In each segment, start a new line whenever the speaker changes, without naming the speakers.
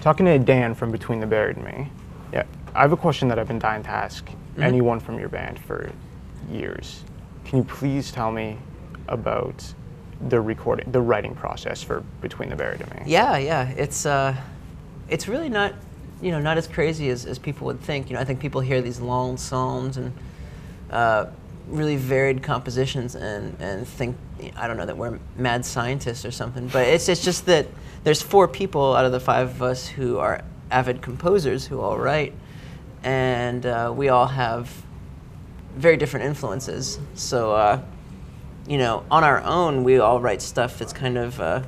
Talking to Dan from Between the Buried and Me. Yeah, I have a question that I've been dying to ask anyone from your band for years. Can you please tell me about the writing process for Between the Buried and Me?
Yeah. It's really not, not as crazy as people would think. I think people hear these long songs and really varied compositions and think, I don't know, that we're mad scientists or something. But it's just that there's 4 people out of the 5 of us who are avid composers who all write, and we all have very different influences. So, on our own, we all write stuff that's kind of,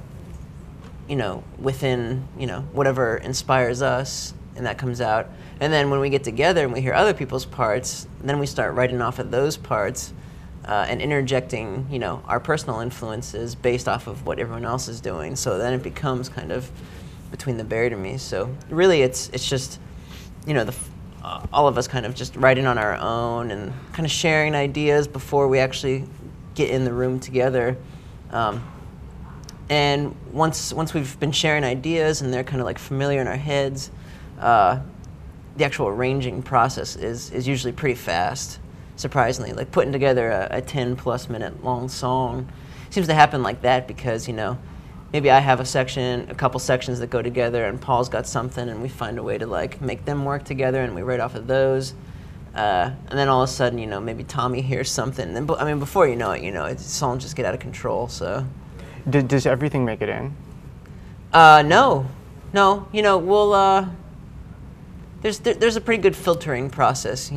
within, whatever inspires us, and that comes out. And then when we get together and we hear other people's parts, then we start writing off of those parts and interjecting, our personal influences based off of what everyone else is doing. So then it becomes kind of Between the Buried and Me. So really, it's just, all of us kind of just writing on our own and kind of sharing ideas before we actually get in the room together. And once we've been sharing ideas and they're kind of like familiar in our heads, the actual arranging process is usually pretty fast, surprisingly. Like putting together a 10+ minute long song seems to happen like that because, maybe I have a couple sections that go together, and Paul's got something, and we find a way to like make them work together, and we write off of those. And then all of a sudden, maybe Tommy hears something. And before you know it, songs just get out of control. So,
does everything make it in?
No. We'll there's a pretty good filtering process.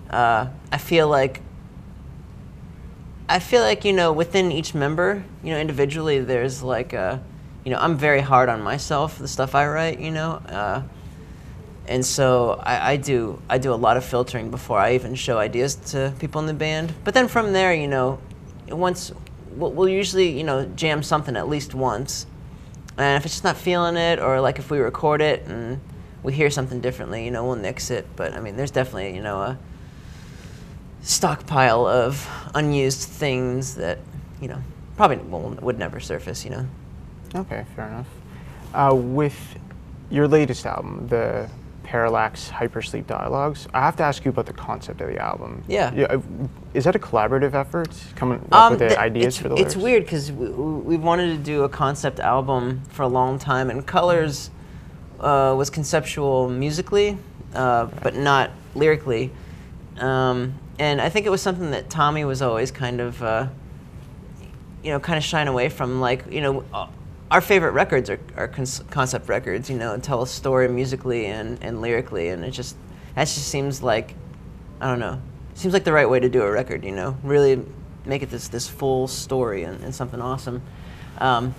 I feel like within each member, individually, there's like I'm very hard on myself, the stuff I write, and so I do a lot of filtering before I even show ideas to people in the band. But then from there, once we'll usually jam something at least once, and if it's just not feeling it, or like if we record it and we hear something differently, we'll nix it. But there's definitely a stockpile of unused things that probably would never surface.
Okay, fair enough. With your latest album, the Parallax Hypersleep Dialogues, I have to ask you about the concept of the album.
Yeah.
Is that a collaborative effort, coming up with the ideas for the lyrics?
It's weird because we've wanted to do a concept album for a long time, and Colors was conceptual musically, but not lyrically. And I think it was something that Tommy was always kind of shying away from. Like, our favorite records are concept records, tell a story musically and lyrically, and that just seems like, I don't know, seems like the right way to do a record, really make it this full story and something awesome. But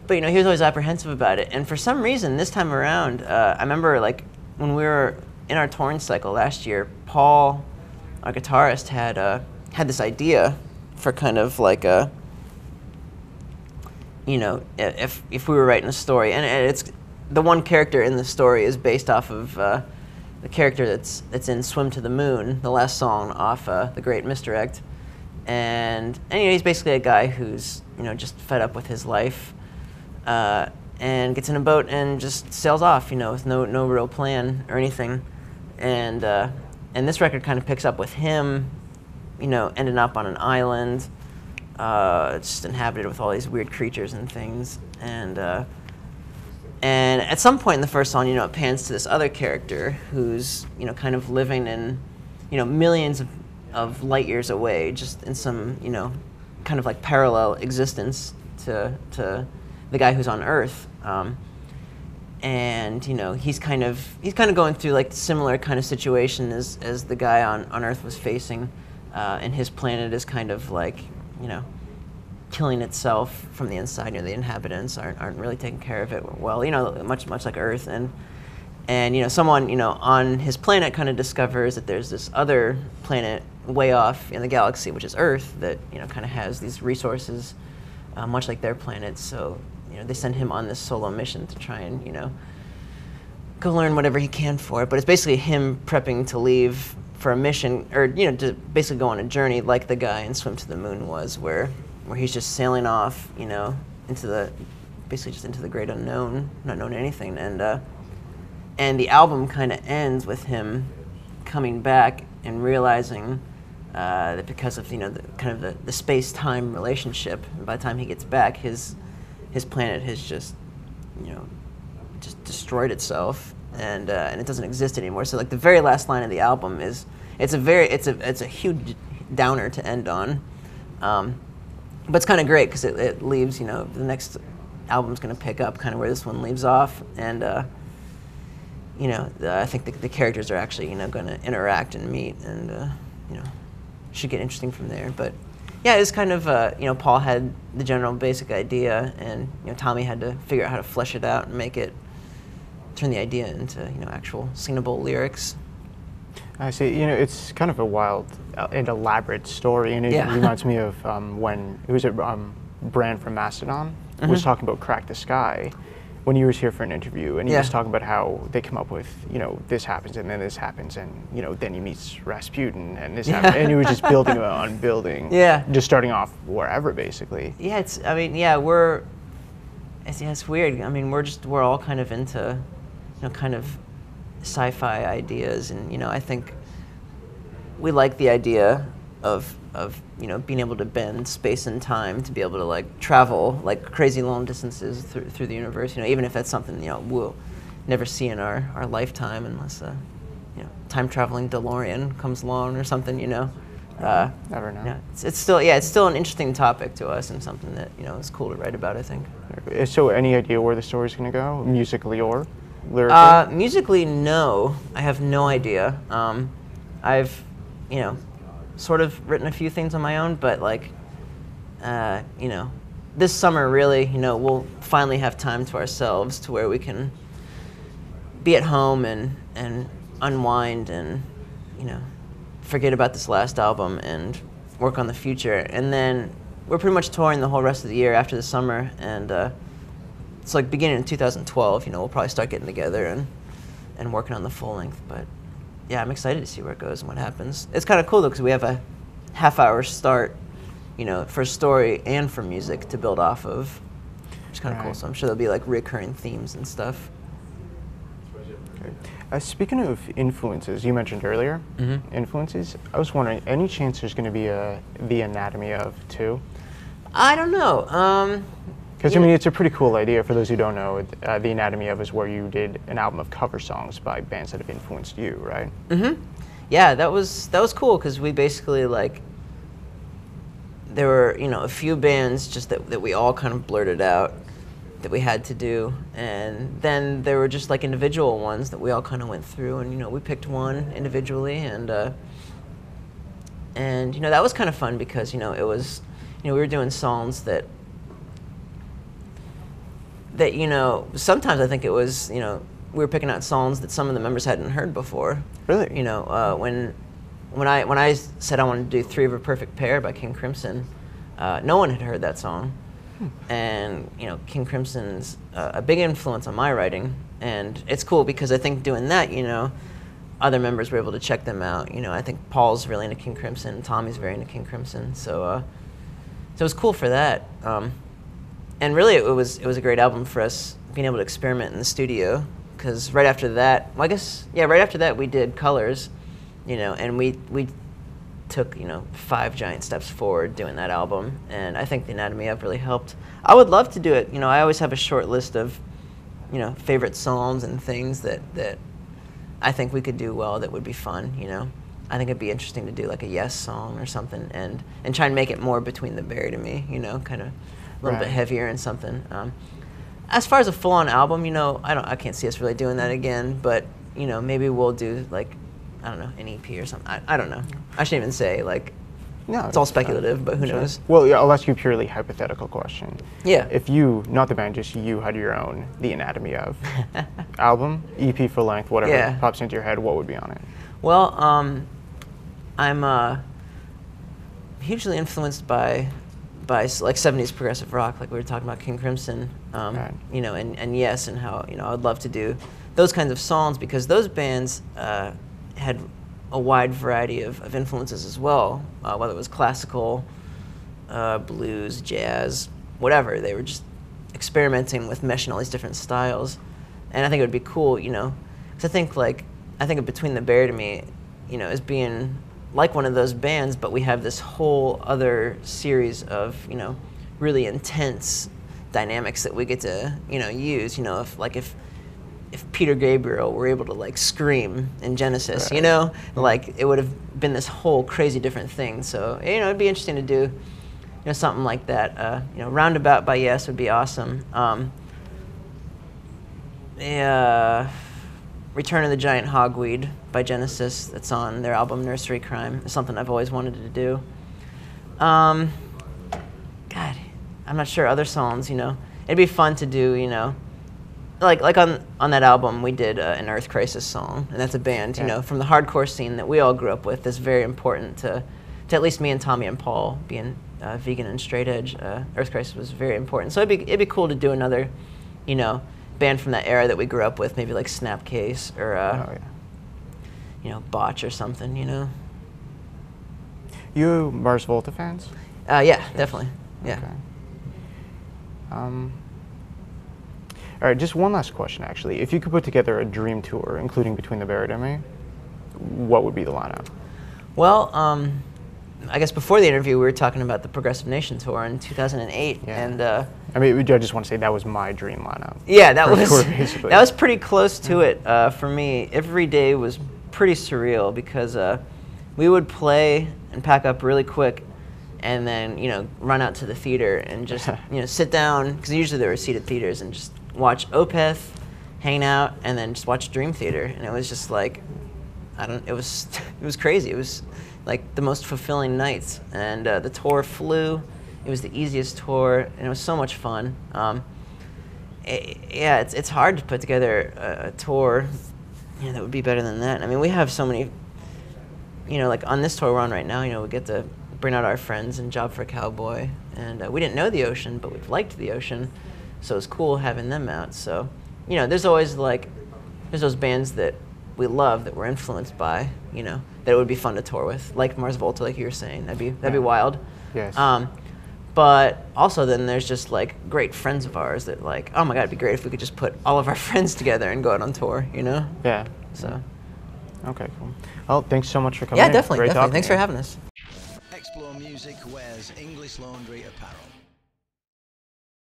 he was always apprehensive about it, and for some reason this time around, I remember like when we were in our touring cycle last year, Paul, our guitarist, had this idea for kind of like a, if we were writing a story, and it's the one character in the story is based off of the character that's in Swim to the Moon, the last song off The Great Misdirect, and he's basically a guy who's just fed up with his life, and gets in a boat and just sails off, with no real plan or anything. And this record kind of picks up with him, ending up on an island, just inhabited with all these weird creatures and things. And at some point in the first song, it pans to this other character who's, kind of living in, millions of light years away, just in some, kind of like parallel existence to the guy who's on Earth. And he's kind of going through like similar kind of situation as the guy on Earth was facing, and his planet is kind of like killing itself from the inside. The inhabitants aren't really taking care of it well. Much like Earth, and someone on his planet kind of discovers that there's this other planet way off in the galaxy, which is Earth, that kind of has these resources, much like their planet. So they send him on this solo mission to try and, go learn whatever he can for it. But it's basically him prepping to leave for a mission, or, to basically go on a journey like the guy in Swim to the Moon was, where he's just sailing off, into the basically just into the great unknown, not knowing anything, and the album kind of ends with him coming back and realizing that because of the space-time relationship, by the time he gets back, his planet has just destroyed itself, and it doesn't exist anymore. So like the very last line of the album is it's a huge downer to end on, but it's kind of great because it leaves the next album's going to pick up kind of where this one leaves off, and I think the characters are actually going to interact and meet, and should get interesting from there. But yeah, it's kind of Paul had the general basic idea, and Tommy had to figure out how to flesh it out and make it turn the idea into actual singable lyrics.
I see. It's kind of a wild and elaborate story, and it reminds me of when it was Bran from Mastodon was talking about Crack the Sky when he was here for an interview, and he was talking about how they come up with, this happens and then this happens, and then he meets Rasputin and this happens, and he was just building on building, just starting off wherever basically.
Yeah, it's weird. I mean, we're all kind of into, kind of sci-fi ideas, and I think we like the idea of being able to bend space and time to be able to like travel like crazy long distances through the universe. Even if that's something we'll never see in our lifetime unless time traveling DeLorean comes along or something.
Never know.
Yeah, it's still an interesting topic to us, and something that is cool to write about, I think.
So, any idea where the story's going to go, musically or lyrically?
Musically, no, I have no idea. I've sort of written a few things on my own, but like, this summer really, we'll finally have time to ourselves to where we can be at home and unwind and, forget about this last album and work on the future. And then we're pretty much touring the whole rest of the year after the summer, and it's like beginning in 2012, we'll probably start getting together and working on the full length. But yeah, I'm excited to see where it goes and what happens. It's kind of cool though, because we have a half-hour start, for story and for music to build off of, which is kind of cool. So I'm sure there'll be like recurring themes and stuff.
Speaking of influences, you mentioned earlier, influences. I was wondering, any chance there's going to be The Anatomy of 2?
I don't know.
Because, it's a pretty cool idea. For those who don't know, The Anatomy of is where you did an album of cover songs by bands that have influenced you, right? Mm-hmm.
Yeah, that was cool, because we basically, like, there were, a few bands just that we all kind of blurted out that we had to do. And then there were just, like, individual ones that we all kind of went through. And, we picked one individually. And that was kind of fun because, it was, we were doing songs that sometimes I think it was, we were picking out songs that some of the members hadn't heard before.
Really?
When I said I wanted to do Three of a Perfect Pair by King Crimson, no one had heard that song. And, King Crimson's a big influence on my writing. And it's cool because I think doing that, other members were able to check them out. I think Paul's really into King Crimson, Tommy's very into King Crimson. So it was cool for that. And really, it was a great album for us being able to experiment in the studio. Because right after that, right after that we did Colors, and we took 5 giant steps forward doing that album. And I think The Anatomy of really helped. I would love to do it. I always have a short list of favorite songs and things that I think we could do well that would be fun. I think it'd be interesting to do like a Yes song or something, and try and make it more Between the Buried and Me. Kind of a little bit heavier and something. As far as a full-on album, I can't see us really doing that again. But maybe we'll do like, I don't know, an EP or something. I don't know. I shouldn't even say like. No, it's all speculative, but who knows?
Well, yeah, I'll ask you a purely hypothetical question.
Yeah.
If you, not the band, just you, had your own The Anatomy of album, EP, full length, whatever pops into your head, what would be on it?
Well, I'm hugely influenced by like 70s progressive rock, like we were talking about King Crimson, and Yes, and how I would love to do those kinds of songs, because those bands had a wide variety of influences as well, whether it was classical, blues, jazz, whatever. They were just experimenting with meshing all these different styles, and I think it would be cool, you know, because I think of Between the Buried and Me, you know, as being like one of those bands, but we have this whole other series of, you know, really intense dynamics that we get to, you know, use. You know, if Peter Gabriel were able to like scream in Genesis,
Right.
you know, like it would have been this whole crazy different thing. So, you know, it'd be interesting to do, you know, something like that. You know, Roundabout by Yes would be awesome. Return of the Giant Hogweed by Genesis, that's on their album Nursery Crime, is something I've always wanted to do. God, I'm not sure other songs, you know. It'd be fun to do, you know, like on that album we did an Earth Crisis song, and that's a band, you know, from the hardcore scene that we all grew up with. That's very important to at least me and Tommy and Paul, being vegan and straight edge. Earth Crisis was very important. So it'd be cool to do another, you know, band from that era that we grew up with, maybe like Snapcase or you know, Botch or something, you know.
You Mars Volta fans?
Yeah, definitely. Yeah.
Okay. All right, just one last question, actually. If you could put together a dream tour, including Between the Buried and Me, what would be the lineup?
Well, I guess before the interview, we were talking about the Progressive Nation tour in 2008,
Yeah.
and
I mean, I just want to say that was my dream lineup.
yeah, that
for
was
tour, basically.
that was pretty close to it for me. Every day was pretty surreal because we would play and pack up really quick, and then, you know, run out to the theater and just, you know, sit down, because usually there were seated theaters, and just watch Opeth, hang out, and then just watch Dream Theater. And it was just like, it was crazy. It was like the most fulfilling nights. And the tour flew. It was the easiest tour, and it was so much fun. Yeah, it's hard to put together a tour, you know, that would be better than that. I mean, we have so many, you know, like on this tour we're on right now, you know, we get to bring out our friends in Job for a Cowboy, and we didn't know the Ocean, but we've liked the Ocean, so it's cool having them out. So, you know, there's always like, there's those bands that we love that we're influenced by, you know, that it would be fun to tour with, like Mars Volta, like you were saying. That'd be wild.
Yes.
But also then there's just like great friends of ours that like, oh my God, it'd be great if we could just put all of our friends together and go out on tour, you know?
Yeah.
So.
Okay, cool. Well, thanks so much for coming
Yeah,
in.
definitely.
Great talking
Thanks
to
for
you.
having us.
Explore Music wears English Laundry apparel.